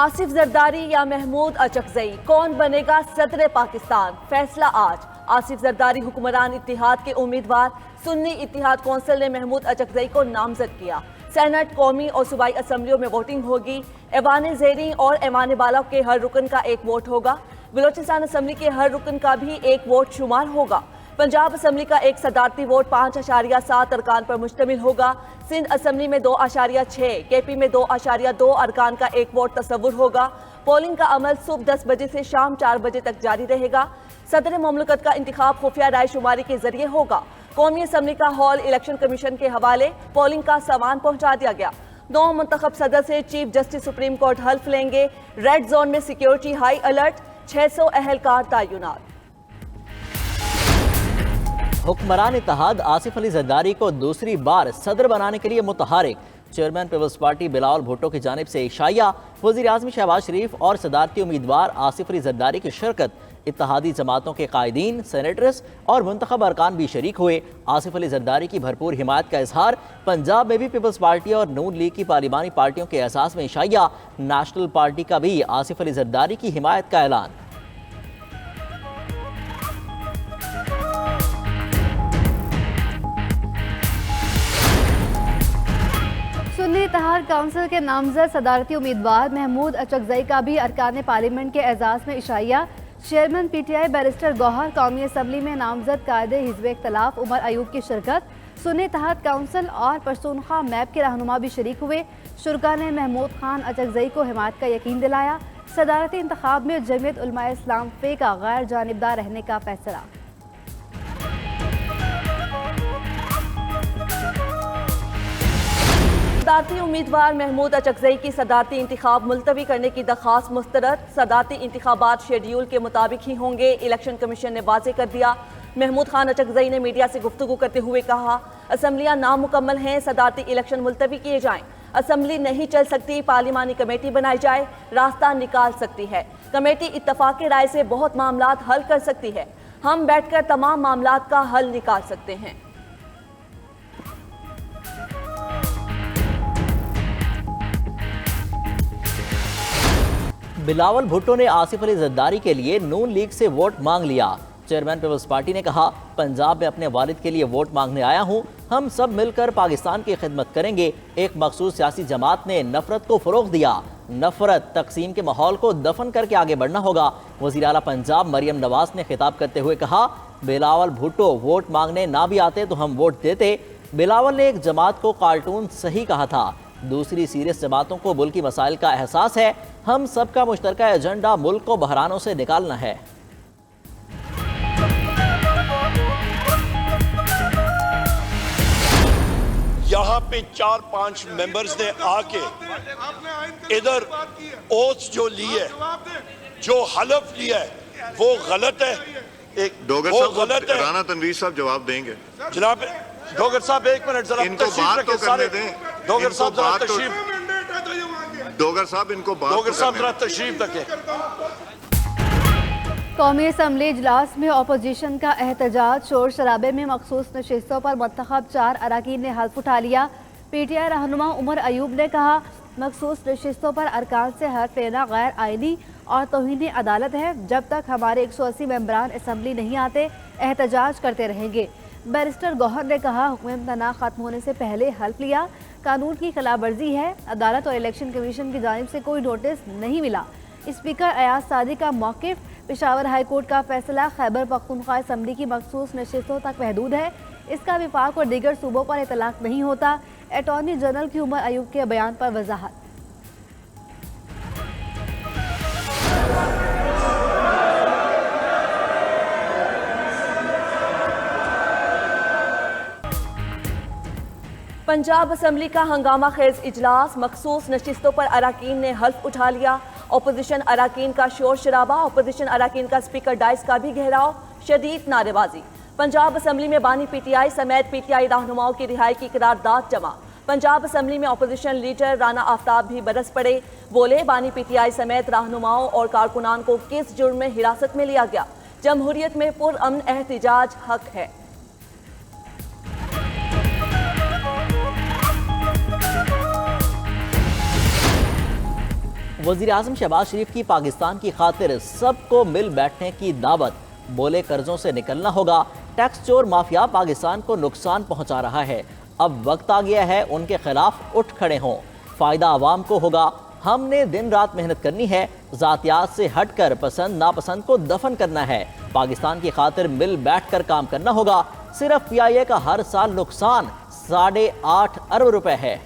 आसिफ जरदारी या महमूद अचकजई, कौन बनेगा सदर पाकिस्तान? फैसला आज। आसिफ जरदारी हुक्मरान इत्तिहाद के उम्मीदवार। सुन्नी इत्तिहाद कौंसिल ने महमूद अचकजई को नामजद किया। सेनेट, कौमी और सूबाई असम्बलियों में वोटिंग होगी। ऐवान ज़ेरी और ऐवान बाला के हर रुकन का एक वोट होगा। बलोचिस्तान असम्बली के हर रुकन का भी एक वोट शुमार होगा। पंजाब असम्बली का एक सदारती वोट 5.7 अरकान पर मुश्तमिल होगा। सिंध असम्बली में 2.6, केपी में 2.2 अरकान का एक वोट तस्वुर होगा। पोलिंग का अमल सुबह 10 बजे से शाम 4 बजे तक जारी रहेगा। सदर मुमलकत का इंतखाब खुफिया राय शुमारी के जरिए होगा। कौमी असम्बली का हॉल इलेक्शन कमीशन के हवाले। पोलिंग का सामान पहुंचा दिया गया। 9 मुंतखब सदर से चीफ जस्टिस सुप्रीम कोर्ट हल्फ लेंगे। रेड जोन में सिक्योरिटी हाई अलर्ट, 600 अहलकार तैनात। हुक्मरान इत्तेहाद आसिफ अली जरदारी को दूसरी बार सदर बनाने के लिए मुतहारिक। चेयरमैन पीपल्स पार्टी बिलावल भुट्टो की जानिब से इशाया। वज़ीर आज़म शहबाज शरीफ और सदारती उम्मीदवार आसिफ अली जरदारी की शिरकत। इत्तेहादी जमातों के कायदीन, सेनेटर्स और मुंतखब अरकान भी शरीक हुए। आसिफ अली जरदारी की भरपूर हिमायत का इजहार। पंजाब में भी पीपल्स पार्टी और नून लीग की पार्लिमानी पार्टियों के एहसास में इशाया। नेशनल पार्टी का भी आसिफ अली जरदारी की हिमायत का ऐलान। सुन्नी इत्तेहाद काउंसिल के नामजद सदारती उम्मीदवार महमूद अचकजई का भी अरकान पार्लियामेंट के एजाज में इशाया। चेयरमैन पीटीआई बैरिस्टर गौहर कौमी असम्बली में नामजद कायदे हिज़्ब इख्तिलाफ उमर अयूब की शिरकत। सुन्नी इत्तेहाद काउंसिल और परसूनखा मैप के रहनुमा भी शरीक हुए। शुरका ने महमूद खान अचकजई को हिमायत का यकीन दिलाया। सदारती इंतखाब में जमीयत उलमाए इस्लाम फे का गैर जानिबदार रहने का फैसला। सदारती उम्मीदवार महमूद अचकजई की सदारती इंतखाब मुलतवी करने की दरख्वास्त मुस्तरद। सदारती इंतखाबात शेड्यूल के मुताबिक ही होंगे, इलेक्शन कमीशन ने वाज़ेह कर दिया। महमूद खान अचकजई ने मीडिया से गुफ्तगू करते हुए कहा, असम्बलियाँ नामुकम्मल हैं, सदारती इलेक्शन मुलतवी किए जाएं। असम्बली नहीं चल सकती, पार्लिमानी कमेटी बनाई जाए, रास्ता निकाल सकती है। कमेटी इत्तफाक़ राय से बहुत मामलात हल कर सकती है। हम बैठकर तमाम मामलात का हल निकाल सकते हैं। बिलावल भुट्टो ने आसिफ अली जरदारी के लिए नून लीग से वोट मांग लिया। चेयरमैन पीपल्स पार्टी ने कहा, पंजाब में अपने वालिद के लिए वोट मांगने आया हूँ। हम सब मिलकर पाकिस्तान की खिदमत करेंगे। एक मखसूस सियासी जमात ने नफरत को फरोग दिया। नफरत तकसीम के माहौल को दफन करके आगे बढ़ना होगा। वज़ीर आला पंजाब मरियम नवाज ने खिताब करते हुए कहा, बिलावल भुट्टो वोट मांगने ना भी आते तो हम वोट देते। बिलावल ने एक जमात को कार्टून सही कहा था। दूसरी सीरियस जमातों को मुल्क की मसाइल का एहसास है। हम सबका मुश्तरका एजेंडा मुल्क को बहरानों से निकालना है। यहाँ पे 4-5 मेंबर्स ने आके इधर ओथ जो ली है, जो हलफ लिया है, वो गलत है। एक डोगर वो साहब, गलत है। राना तनवीर साहब जवाब देंगे। जनाब डोगर साहब एक मिनट जरा इनको तशरीफ बात रखें तो करने सारे। दें। डोगर साहब इनको जरा बात तो- तशरीफ डोगर साहब इनको बात डोगर तो साहब करने जरा तशरीफ रखें। कौमी असम्बली इजलास में अपोजिशन का एहतजाज। शोर शराबे में मखसूस नशिस्तों पर मुंतखब 4 अरकान ने हल्फ उठा लिया। पीटीआई रहनुमा उमर अयूब ने कहा, मखसूस नशिस्तों पर अरकान से हल्फ लेना गैर आइनी और तौहीन अदालत है। जब तक हमारे 180 मेंबरान असम्बली नहीं आते, एहतजाज करते रहेंगे। बैरिस्टर गौहर ने कहा, हुक्म इम्तना खत्म होने से पहले हल्फ लिया, कानून की खिलाफ वर्जी है। अदालत और इलेक्शन कमीशन की जानिब से कोई नोटिस नहीं मिला। स्पीकर अयाज सादी का मौक़िफ़, पेशावर हाई कोर्ट का फैसला खैबर पख्तूनख्वा असम्बली की मखसूस नशिस्तों तक महदूद है। इसका विफाक और दीगर सूबों पर इतलाक नहीं होता। अटॉर्नी जनरल की उमर अयूब के बयान पर वजाहत। पंजाब असम्बली का हंगामा खेज इजलास। मखसूस नशिस्तों पर अरकान ने हल्फ उठा लिया। अपोजिशन अरकान का शोर शराबा। अपोजिशन अरकान का स्पीकर डाइस का भी घेराव, शदीद नारेबाजी। पंजाब असम्बली में बानी पीटीआई समेत पीटीआई रहनुमाओं की रिहाई की करारदाद जमा। पंजाब असम्बली में अपोजिशन लीडर राना आफ्ताब भी बरस पड़े। बोले, बानी पीटीआई समेत रहनुमाओं और कारकुनान को किस जुर्म में हिरासत में लिया गया? जमहूरियत में पुरअमन एहतिजाज हक है। وزیر اعظم شہباز شریف کی پاکستان کی خاطر سب کو مل بیٹھنے کی دعوت، بولے قرضوں سے نکلنا ہوگا، ٹیکس چور مافیا پاکستان کو نقصان پہنچا رہا ہے، اب وقت آ گیا ہے ان کے خلاف اٹھ کھڑے ہوں، فائدہ عوام کو ہوگا، ہم نے دن رات محنت کرنی ہے، ذاتیات سے ہٹ کر پسند ناپسند کو دفن کرنا ہے، پاکستان کی خاطر مل بیٹھ کر کام کرنا ہوگا، صرف پی آئی اے کا ہر سال نقصان 8.5 ارب روپے ہے۔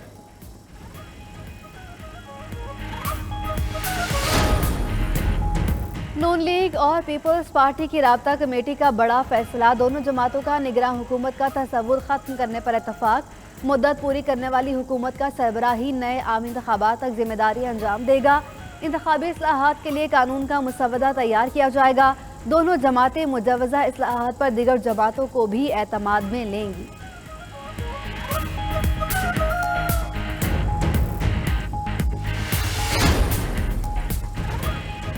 نون لیگ اور پیپلز پارٹی کی رابطہ کمیٹی کا بڑا فیصلہ، دونوں جماعتوں کا نگراں حکومت کا تصور ختم کرنے پر اتفاق، مدت پوری کرنے والی حکومت کا سربراہی نئے عام انتخابات تک ذمہ داری انجام دے گا، انتخابی اصلاحات کے لیے قانون کا مسودہ تیار کیا جائے گا، دونوں جماعتیں مجوزہ اصلاحات پر دیگر جماعتوں کو بھی اعتماد میں لیں گی۔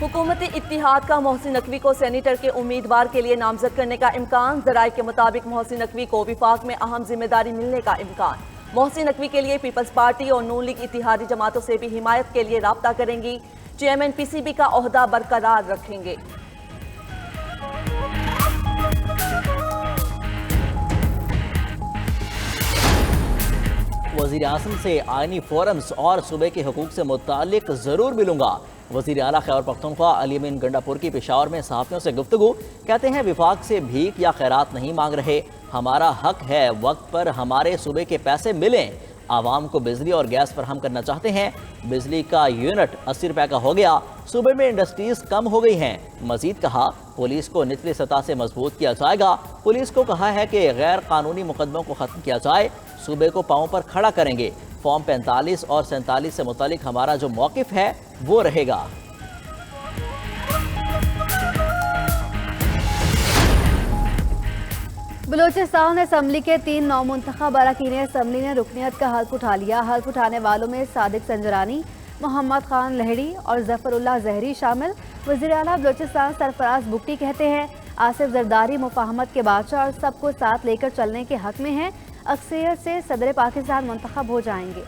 حکومت اتحاد کا محسن نقوی کو سینیٹر کے امیدوار کے لیے نامزد کرنے کا امکان، ذرائع کے مطابق محسن نقوی کو وفاق میں اہم ذمہ داری ملنے کا امکان، محسن نقوی کے لیے پیپلز پارٹی اور نون لیگ اتحادی جماعتوں سے بھی حمایت کے لیے رابطہ کریں گی، چیئرمین پی سی بی کا عہدہ برقرار رکھیں گے۔ وزیر اعظم سے آئینی فورمز اور صوبے کے حقوق سے متعلق ضرور ملوں گا، وزیر اعلیٰ خیبر پختونخوا علی امین گنڈا پور کی پشاور میں صحافیوں سے گفتگو، کہتے ہیں وفاق سے بھیک یا خیرات نہیں مانگ رہے، ہمارا حق ہے وقت پر ہمارے صوبے کے پیسے ملیں، عوام کو بجلی اور گیس فراہم کرنا چاہتے ہیں، بجلی کا یونٹ 80 روپے کا ہو گیا، صوبے میں انڈسٹریز کم ہو گئی ہیں، مزید کہا پولیس کو نچلی سطح سے مضبوط کیا جائے گا، پولیس کو کہا ہے کہ غیر قانونی مقدموں کو ختم کیا جائے، صوبے کو پاؤں پر کھڑا کریں گے، فارم 45 اور 47 سے متعلق ہمارا جو موقف ہے وہ رہے گا۔ بلوچستان اسمبلی کے 3 نومنتخب اراکین اسمبلی نے رکنیت کا حلف اٹھا لیا، حلف اٹھانے والوں میں صادق سنجرانی، محمد خان لہڑی اور ظفر اللہ زہری شامل۔ وزیر اعلیٰ بلوچستان سرفراز بگٹی کہتے ہیں آصف زرداری مفاہمت کے بادشاہ اور سب کو ساتھ لے کر چلنے کے حق میں ہیں، اکثریت سے صدر پاکستان منتخب ہو جائیں گے۔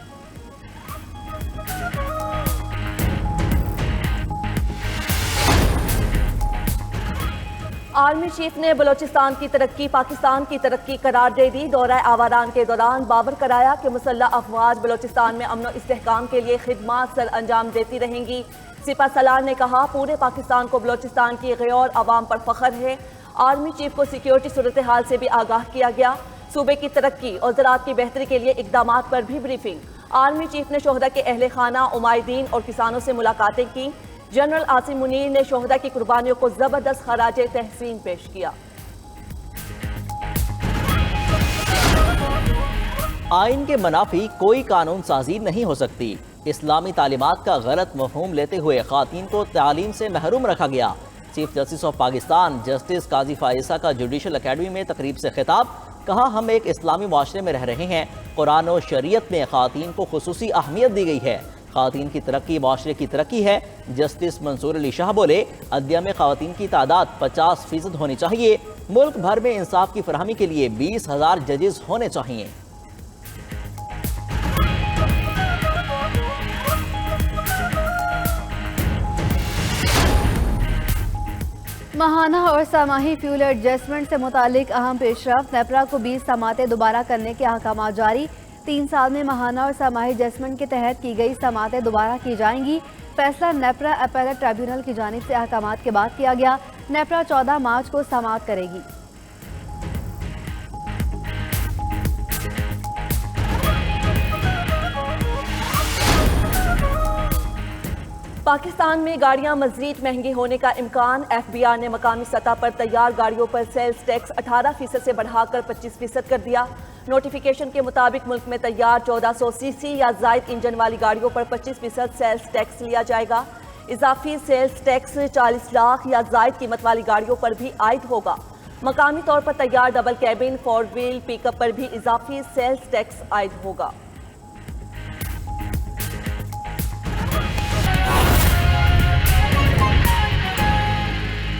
آرمی چیف نے بلوچستان کی ترقی پاکستان کی ترقی قرار دے دی، دورہ آوران کے دوران باور کرایا کہ مسلح افواج بلوچستان میں امن و استحکام کے لیے خدمات سر انجام دیتی رہیں گی۔ سپہ سالار نے کہا پورے پاکستان کو بلوچستان کی غیور عوام پر فخر ہے۔ آرمی چیف کو سیکیورٹی صورتحال سے بھی آگاہ کیا گیا، صوبے کی ترقی اور زراعت کی بہتری کے لیے اقدامات پر بھی بریفنگ۔ آرمی چیف نے شہداء کے اہل خانہ، عمائدین اور کسانوں سے ملاقاتیں کی۔ جنرل عاصم منیر نے شہداء کی قربانیوں کو زبردست خراج تحسین پیش کیا۔ آئین کے منافی کوئی قانون سازی نہیں ہو سکتی، اسلامی تعلیمات کا غلط مفہوم لیتے ہوئے خواتین کو تعلیم سے محروم رکھا گیا۔ Chief justice of Pakistan justice قاضی فائزہ کا جوڈیشل اکیڈمی میں تقریب سے خطاب، کہا ہم ایک اسلامی معاشرے میں رہ رہے ہیں، قرآن و شریعت میں خواتین کو خصوصی اہمیت دی گئی ہے، خواتین کی ترقی معاشرے کی ترقی ہے۔ جسٹس منصور علی شاہ بولے عدلیہ میں خواتین کی تعداد 50% ہونی چاہیے، ملک بھر میں انصاف کی فراہمی کے لیے 20,000 ججز ہونے چاہیے۔ ماہانہ اور سماہی فیول ایڈجسٹمنٹ سے متعلق اہم پیش رفت، نیپرا کو 20 سماعتیں دوبارہ کرنے کے احکامات جاری، 3 سال میں ماہانہ اور سماہی ایڈجسٹمنٹ کے تحت کی گئی سماعتیں دوبارہ کی جائیں گی۔ فیصلہ نیپرا اپیلیٹ ٹرائبیونل کی جانب سے احکامات کے بعد کیا گیا، نیپرا 14 مارچ کو سماعت کرے گی۔ پاکستان میں گاڑیاں مزید مہنگی ہونے کا امکان، ایف بی آر نے مقامی سطح پر تیار گاڑیوں پر سیلز ٹیکس 18% سے بڑھا کر 25% کر دیا۔ نوٹیفیکیشن کے مطابق ملک میں تیار 1400 سی سی یا زائد انجن والی گاڑیوں پر 25% سیلز ٹیکس لیا جائے گا۔ اضافی سیلز ٹیکس 40 لاکھ یا زائد قیمت والی گاڑیوں پر بھی عائد ہوگا۔ مقامی طور پر تیار ڈبل کیبن 4 ویل پک اپ پر بھی اضافی سیلز ٹیکس عائد ہوگا۔